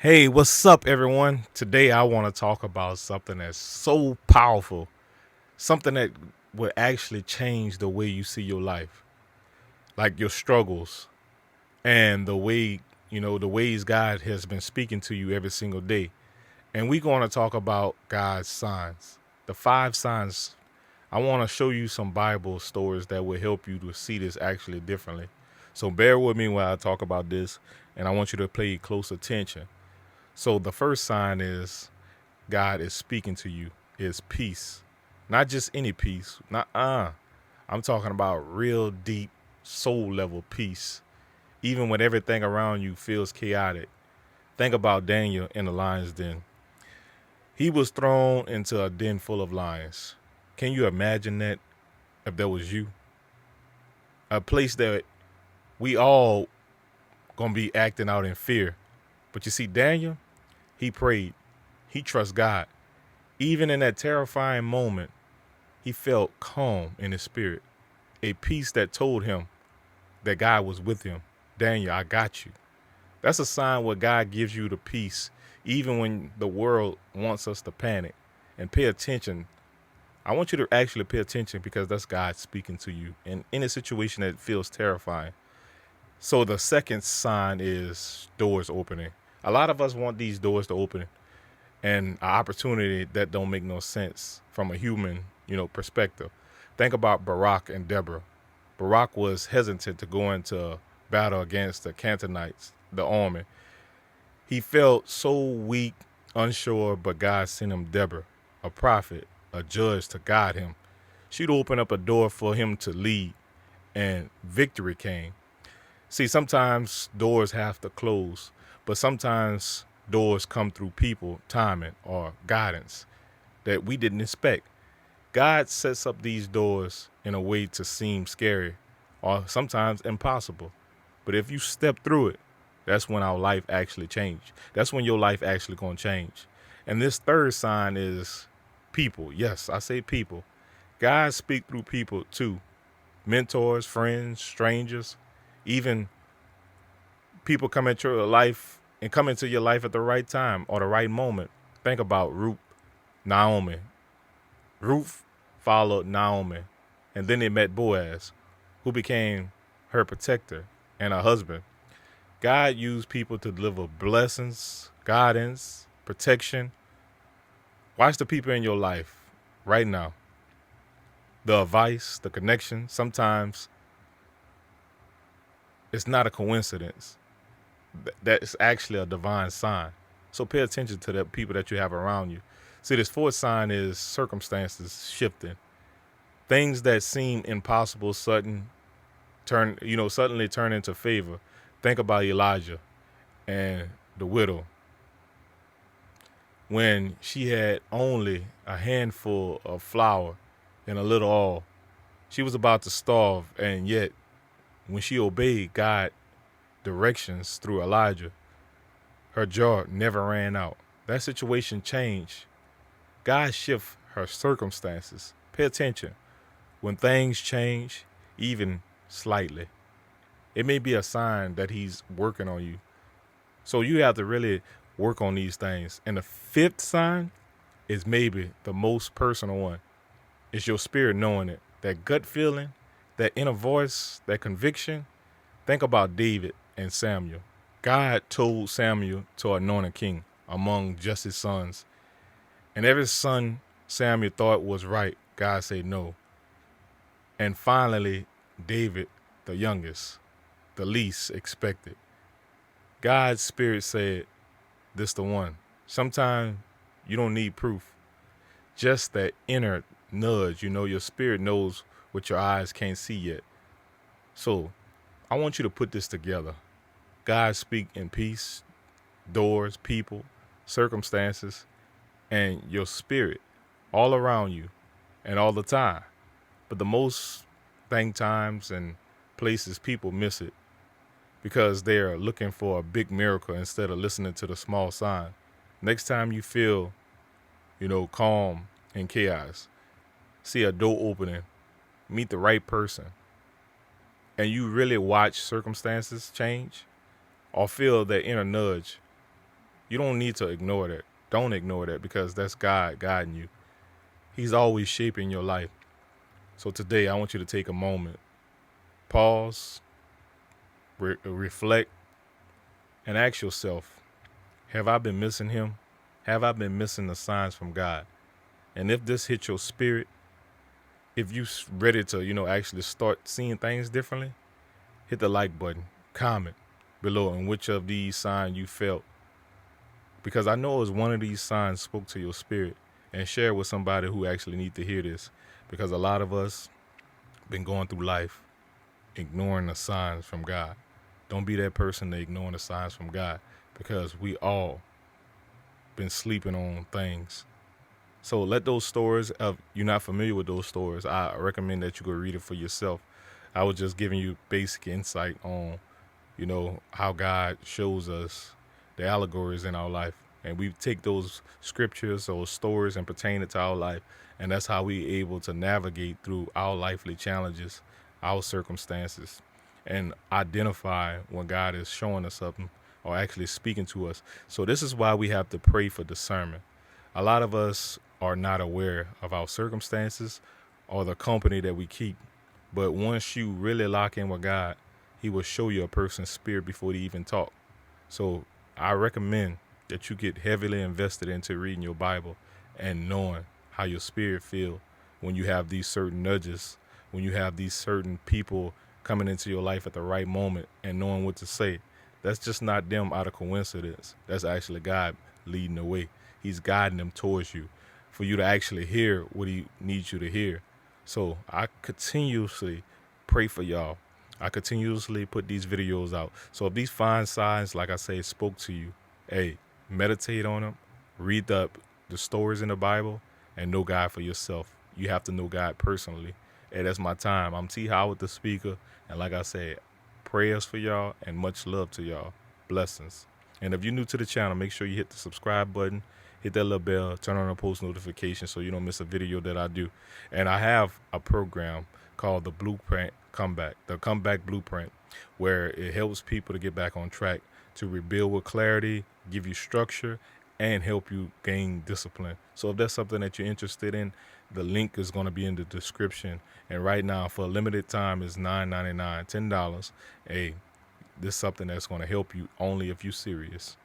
Hey, what's up, everyone? Today I want to talk about something that's so powerful, something that will actually change the way you see your life, like your struggles and the ways God has been speaking to you every single day. And we're going to talk about God's signs, the five signs. I want to show you some Bible stories that will help you to see this actually differently. So bear with me while I talk about this, and I want you to pay close attention. So the first sign is God is speaking to you is peace. Not just any peace. Not I'm talking about real deep soul level peace. Even when everything around you feels chaotic. Think about Daniel in the lion's den. He was thrown into a den full of lions. Can you imagine that if that was you? A place that we all gonna be acting out in fear. But you see, Daniel, he prayed. He trusts God. Even in that terrifying moment, he felt calm in his spirit, a peace that told him that God was with him. Daniel, I got you. That's a sign where God gives you the peace, even when the world wants us to panic. And pay attention. I want you to actually pay attention because that's God speaking to you in a situation that feels terrifying. So the second sign is doors opening. A lot of us want these doors to open and an opportunity that don't make no sense from a human, perspective. Think about Barak and Deborah. Barak was hesitant to go into battle against the Canaanites, the army. He felt so weak, unsure, but God sent him Deborah, a prophet, a judge to guide him. She'd open up a door for him to lead, and victory came. See, sometimes doors have to close, but sometimes doors come through people, timing, or guidance that we didn't expect. God sets up these doors in a way to seem scary or sometimes impossible. But if you step through it, that's when our life actually change. That's when your life actually going to change. And this third sign is people. Yes, I say people. God speak through people too. Mentors, friends, strangers, even people come into your life and come into your life at the right time or the right moment. Think about Ruth, Naomi. Ruth followed Naomi, and then they met Boaz, who became her protector and her husband. God used people to deliver blessings, guidance, protection. Watch the people in your life right now. The advice, the connection. Sometimes it's not a coincidence. That's actually a divine sign. So pay attention to the people that you have around you. See, this fourth sign is circumstances shifting. Things that seem impossible suddenly turn into favor. Think about Elijah and the widow when she had only a handful of flour and a little oil. She was about to starve, and yet when she obeyed God directions through Elijah, her jar never ran out. That situation changed. God shifts her circumstances. Pay attention. When things change, even slightly, it may be a sign that He's working on you. So you have to really work on these things. And the fifth sign is maybe the most personal one. It's your spirit knowing it. That gut feeling, that inner voice, that conviction. Think about David and Samuel. God told Samuel to anoint a king among just his sons. And every son Samuel thought was right, God said no. And finally, David, the youngest, the least expected. God's spirit said, this the one. Sometimes you don't need proof. Just that inner nudge, your spirit knows what your eyes can't see yet. So I want you to put this together. God speak in peace, doors, people, circumstances, and your spirit all around you and all the time. But the most times and places people miss it because they're looking for a big miracle instead of listening to the small sign. Next time you feel, calm in chaos, see a door opening, meet the right person, and you really watch circumstances change or feel that inner nudge, You don't need to ignore that. Don't ignore that because that's God guiding you. He's always shaping your life. So today, I want you to take a moment, pause, reflect, and ask yourself, have I been missing him? Have I been missing the signs from God? And if this hit your spirit, if you ready to, actually start seeing things differently, hit the like button, comment below on which of these signs you felt. Because I know it's one of these signs spoke to your spirit, and share with somebody who actually need to hear this. Because a lot of us been going through life ignoring the signs from God. Don't be that person that ignoring the signs from God, because we all been sleeping on things. So let those stories, if you're not familiar with those stories, I recommend that you go read it for yourself. I was just giving you basic insight on, how God shows us the allegories in our life. And we take those scriptures or stories and pertain it to our life. And that's how we able to navigate through our lifely challenges, our circumstances, and identify when God is showing us something or actually speaking to us. So this is why we have to pray for discernment. A lot of us are not aware of our circumstances or the company that we keep. But once you really lock in with God, he will show you a person's spirit before they even talk. So I recommend that you get heavily invested into reading your Bible and knowing how your spirit feel when you have these certain nudges, when you have these certain people coming into your life at the right moment and knowing what to say. That's just not them out of coincidence. That's actually God leading the way. He's guiding them towards you for you to actually hear what he needs you to hear. So I continuously pray for y'all. I continuously put these videos out. So if these fine signs, like I say, spoke to you, hey, meditate on them, read the stories in the Bible, and know God for yourself. You have to know God personally. Hey, that's my time. I'm T. Howard, the speaker. And like I said, prayers for y'all and much love to y'all. Blessings. And if you're new to the channel, make sure you hit the subscribe button, hit that little bell, turn on the post notifications so you don't miss a video that I do. And I have a program called the Blueprint Comeback, the Comeback Blueprint, where it helps people to get back on track, to rebuild with clarity, give you structure, and help you gain discipline. So if that's something that you're interested in, the link is going to be in the description. And right now, for a limited time, is $9.99, $10. Hey, this is something that's going to help you only if you're serious.